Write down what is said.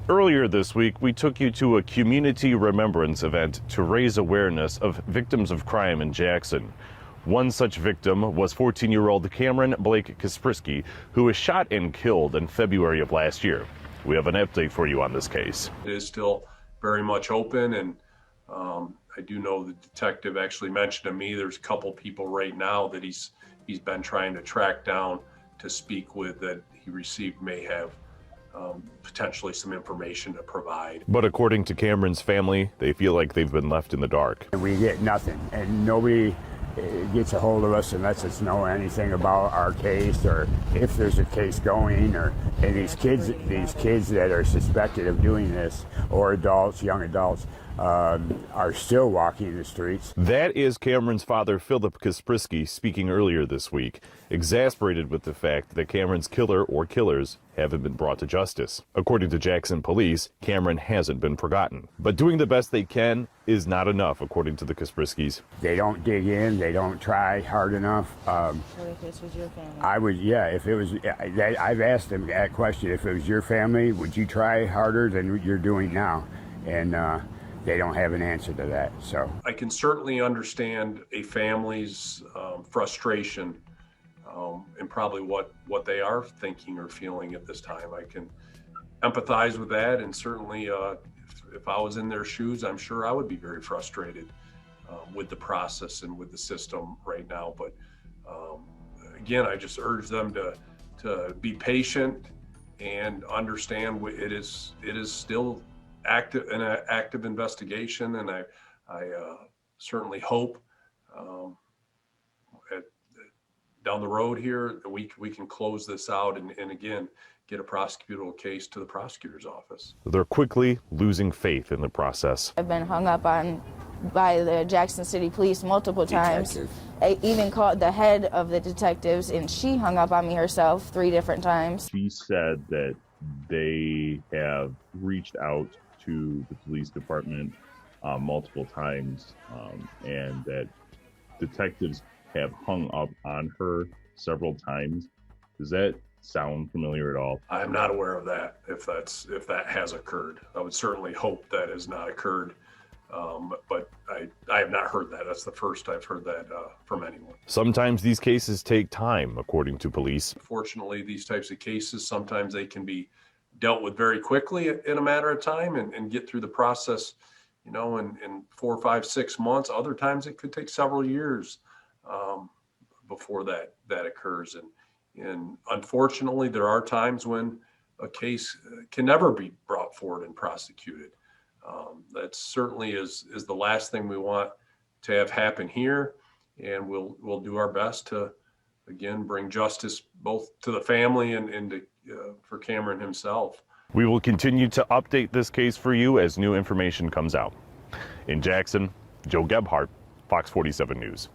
Earlier this week, we took you to a community remembrance event to raise awareness of victims of crime in Jackson. One such victim was 14-year-old Cameron Blake Kasprzycki, who was shot and killed in February of last year. We have an update for you on this case. It is still very much open, and I do know the detective actually mentioned to me there's a couple people right now that he's been trying to track down to speak with that he received may have potentially some information to provide. But according to Cameron's family, they feel like they've been left in the dark. We get nothing, and nobody gets a hold of us and lets us know anything about our case or if there's a case going, and these kids that are suspected of doing this, or adults, young adults, are still walking the streets. That is Cameron's father, Philip Kasprzycki, speaking earlier this week, exasperated with the fact that Cameron's killer or killers haven't been brought to justice. According to Jackson police, Cameron hasn't been forgotten. But doing the best they can is not enough, according to the Kasprzyckis. They don't dig in, they don't try hard enough. What if this was your family? I would, yeah, if it was, I've asked them that question, if it was your family, would you try harder than you're doing now? And they don't have an answer to that. So I can certainly understand a family's frustration and probably what they are thinking or feeling at this time. I can empathize with that, and certainly if I was in their shoes, I'm sure I would be very frustrated with the process and with the system right now. But again, I just urge them to be patient and understand it is still an active investigation, and I certainly hope down the road here that we can close this out and again get a prosecutable case to the prosecutor's office. They're quickly losing faith in the process. I've been hung up on by the Jackson City Police multiple times. I even called the head of the detectives, and she hung up on me herself 3 different times. She said that they have reached out to the police department multiple times, and that detectives have hung up on her several times. Does that sound familiar at all? I'm not aware of that, if that has occurred. I would certainly hope that has not occurred, but I have not heard that. That's the first I've heard that from anyone. Sometimes these cases take time, according to police. Fortunately, these types of cases, sometimes they can be dealt with very quickly in a matter of time and get through the process, in 4, 5, 6 months. Other times it could take several years before that occurs. And unfortunately, there are times when a case can never be brought forward and prosecuted. That certainly is the last thing we want to have happen here. And we'll do our best to, again, bring justice both to the family and for Cameron himself. We will continue to update this case for you as new information comes out. In Jackson, Joe Gebhardt, Fox 47 News.